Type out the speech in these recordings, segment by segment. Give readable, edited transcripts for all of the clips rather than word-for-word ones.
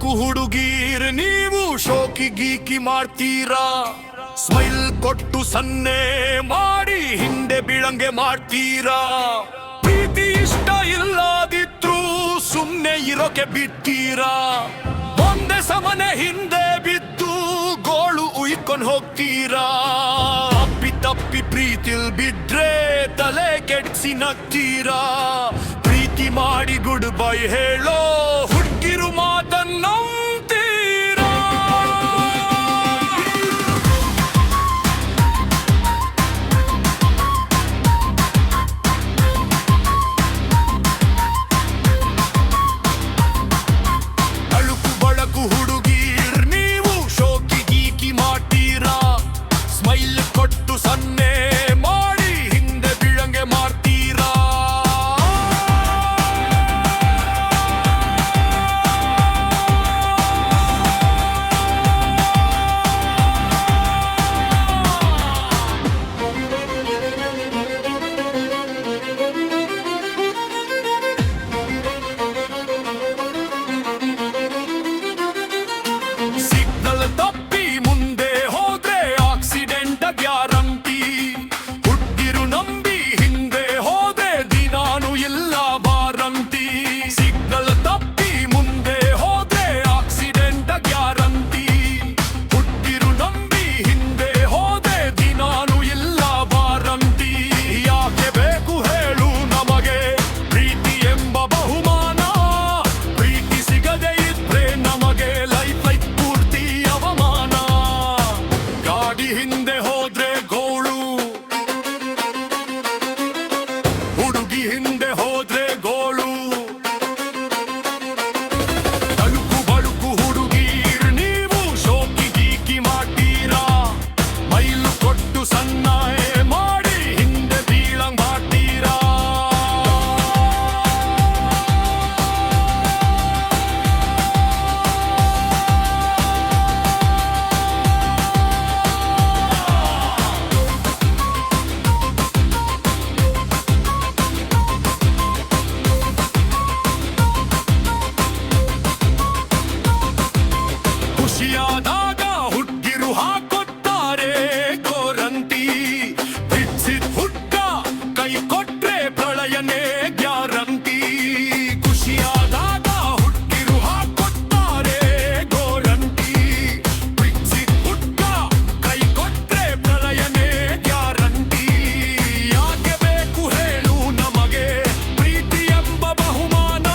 ಬಳಕು ಹುಡುಗೀರ್ ನೀವು ಶೋಕಿ ಗೀಕಿ ಮಾಡ್ತೀರಾ, ಸ್ಮೈಲ್ ಕೊಟ್ಟು ಸನ್ನೆ ಮಾಡಿ ಹಿಂದೆ ಬೀಳಂಗೆ ಮಾಡ್ತೀರಾ. ಪ್ರೀತಿ ಇಷ್ಟ ಇಲ್ಲದಿದ್ರು ಸುಮ್ನೆ ಇರೋಕೆ ಬಿಡ್ತೀರಾ, ಒಂದೇ ಸಮನೆ ಹಿಂದೆ ಬಿದ್ದು ಗೋಳು ಉಯ್ಕೊಂಡ್ ಹೋಗ್ತೀರಾ. ಅಪ್ಪಿ ತಪ್ಪಿ ಪ್ರೀತಿಲ್ ಬಿದ್ರೆ ತಲೆ ಕೆಡ್ಸಿ ನಗ್ತೀರಾ. ಪ್ರೀತಿ ಮಾಡಿ ಗುಡ್ ಬೈ ಹೇಳೋ ಹುಡುಗಿರು ಮಾತನ್ನ ಸನ್ನೆ ಮಾಡಿ ಹಿಂದೆ ಬೀಳಂಗೆ ಮಾಡ್ತೀರಾ. ಸಿಗ್ನಲ್ ತಪ್ಪಿ ಮುಂದೆ ಹೋದ್ರೆ ಆಕ್ಸಿಡೆಂಟ್ ಗ್ಯಾರಂಟಿ. ಹುಡುಗಿರು ನಂಬಿ ಹಿಂದೆ ಹೋದ್ರೆ ದಿನಾನು ಇಲ್ಲ ಬಾರಂಟಿ. ಸಿಗ್ನಲ್ ತಪ್ಪಿ ಮುಂದೆ ಹೋದ್ರೆ ಆಕ್ಸಿಡೆಂಟ್ ಗ್ಯಾರಂಟಿ. ಹುಡುಗಿರು ನಂಬಿ ಹಿಂದೆ ಹೋದ್ರೆ ದಿನಾನು ಇಲ್ಲ ಬಾರಂಟಿ. ಯಾಕೆ ಬೇಕು ಹೇಳು ನಮಗೆ ಪ್ರೀತಿ ಎಂಬ ಬಹುಮಾನ? ಪ್ರೀತಿ ಸಿಗದೆ ಇದ್ರೆ ನಮಗೆ ಲೈಫ್ ಪೂರ್ತಿ ಅವಮಾನ. ಗಾಡಿ ಹಿಂದೆ ಹೋದ್ರೆ ಗೋಳು, ಹುಡುಗಿ ಹಿಂದೆ ಹೋದ್ರೆ ಗೋಳು. ತಳುಕು ಬಳುಕು ಹುಡುಗೀರ್ ನೀವು ಶೋಕಿ ಗೀಕಿ ಮಾಡ್ತೀರಾ, ಮೈಲು ಕೊಟ್ಟು ಸಣ್ಣ ಮಾಡಿ ಹಿಂದೆ ಬೀಳಂಗ್ ಮಾಡ್ತೀರಾ. ಖುಷಿಯಾದಾಗ ಹುಡುಗಿರು ಹಾಕೊತ್ತಾರೆ ಗೋರಂಟಿ. ಬಿಚ್ಚಿದ್ ಹುಡ್ಗ ಕೈ ಕೊಟ್ರೆ ಪ್ರಳಯನೇ ಗ್ಯಾರಂಟಿ. ಖುಷಿಯಾದಾಗ ಹುಡುಗಿರು ಹಾಕೊತ್ತಾರೆ ಗೋರಂಟಿ. ಬಿಚ್ಚಿದ್ ಹುಡ್ಗ ಕೈ ಕೊಟ್ರೆ ಪ್ರಳಯನೇ ಗ್ಯಾರಂಟಿ. ಯಾಕೆ ಬೇಕು ಹೇಳು ನಮಗೆ ಪ್ರೀತಿ ಎಂಬ ಬಹುಮಾನ?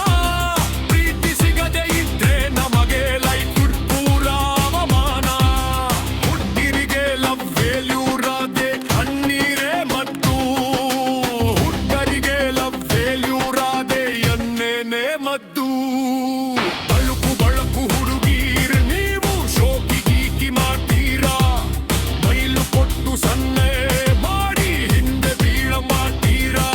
ಪ್ರೀತಿ ಸಿಗದೆ ಇದ್ರೆ ನಮಗೆ ಲೈಫ್ ಪೂರ ಅವಮಾನ. ಹುಡುಗಿರಿಗೆ ಲವ್ ಫೇಲ್ಯೂರ್ ಆದೆ ಕಣ್ಣೀರೇ ಮದ್ದು, ಹುಡುಗರಿಗೆ ಲವ್ ಫೇಲ್ಯೂರ್ ಆದೆ ಎನ್ನೇನೆ ಮದ್ದು. ಬಳುಕು ಬಳಕು ಹುಡುಗೀರ್ ನೀವು ಶೋಕಿ ಗೀಕಿ ಮಾಡ್ತೀರಾ, ಮೈಲು ಕೊಟ್ಟು ಸನ್ನೆ ಮಾಡಿ ಹಿಂದೆ ಬೀಳ ಮಾಡ್ತೀರಾ.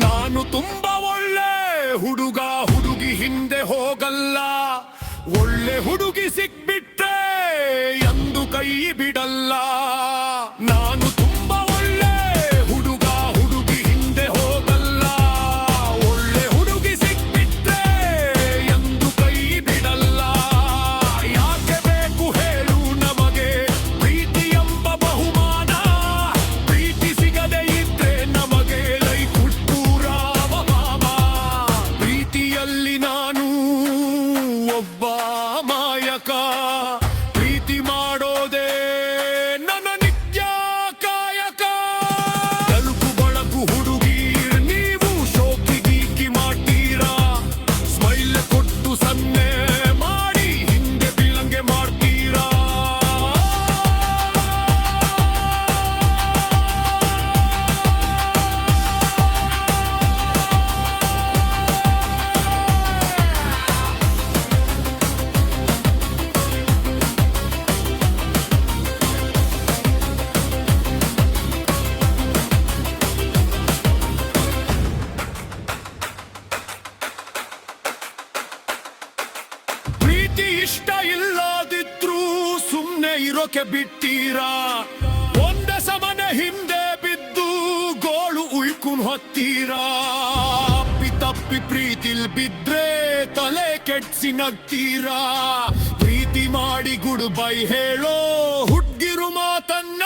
ನಾನು ತುಂಬಾ ಒಳ್ಳೆ ಹುಡುಗ, ಹುಡುಗಿ ಹಿಂದೆ ಹೋಗಲ್ಲ. ಒಳ್ಳೆ ಹುಡುಗಿ ಸಿಕ್ಬಿಟ್ರೆ ಎಂದು ಕೈ ಬಿಡಲ್ಲ. ನಾನು ತುಂಬಾ ಒಳ್ಳೆ ಹುಡುಗ, ಹುಡುಗಿ ಹಿಂದೆ ಹೋಗಲ್ಲ. ಒಳ್ಳೆ ಹುಡುಗಿ ಸಿಕ್ಬಿಟ್ರೆ ಎಂದು ಕೈ ಬಿಡಲ್ಲ. ಯಾಕೆ ಬೇಕು ಹೇಳು ನಮಗೆ ಪ್ರೀತಿ ಎಂಬ ಬಹುಮಾನ? ಪ್ರೀತಿ ಸಿಗದೆ ಇದ್ರೆ ನಮಗೆ ಲೈಫ್ ಪೂರ ಅವಮಾನ. ಪ್ರೀತಿಯಲ್ಲಿ ನಾನು ಒಬ್ಬ ಮಾಯಕ, ಪ್ರೀತಿ ಮಾಡೋದೇ ನನ್ನ ನಿತ್ಯ ಇಷ್ಟ ಇಲ್ಲದಿದ್ರೂ ಸುಮ್ನೆ ಇರೋಕೆ ಬಿಟ್ಟಿರಾ ಒಂದೇ ಸಮನೆ ಹಿಂದೆ ಬಿದ್ದು ಗೋಳು ಉಳ್ಕುನ್ ಹೊತ್ತೀರಾ ತಪ್ಪಿ ಪ್ರೀತಿಲ್ ಬಿದ್ರೆ ತಲೆ ಕೆಡ್ಸಿ ನಗ್ತೀರಾ ಪ್ರೀತಿ ಮಾಡಿ ಗುಡ್ ಬೈ ಹೇಳೋ ಹುಡ್ಗಿರು ಮಾತನ್ನ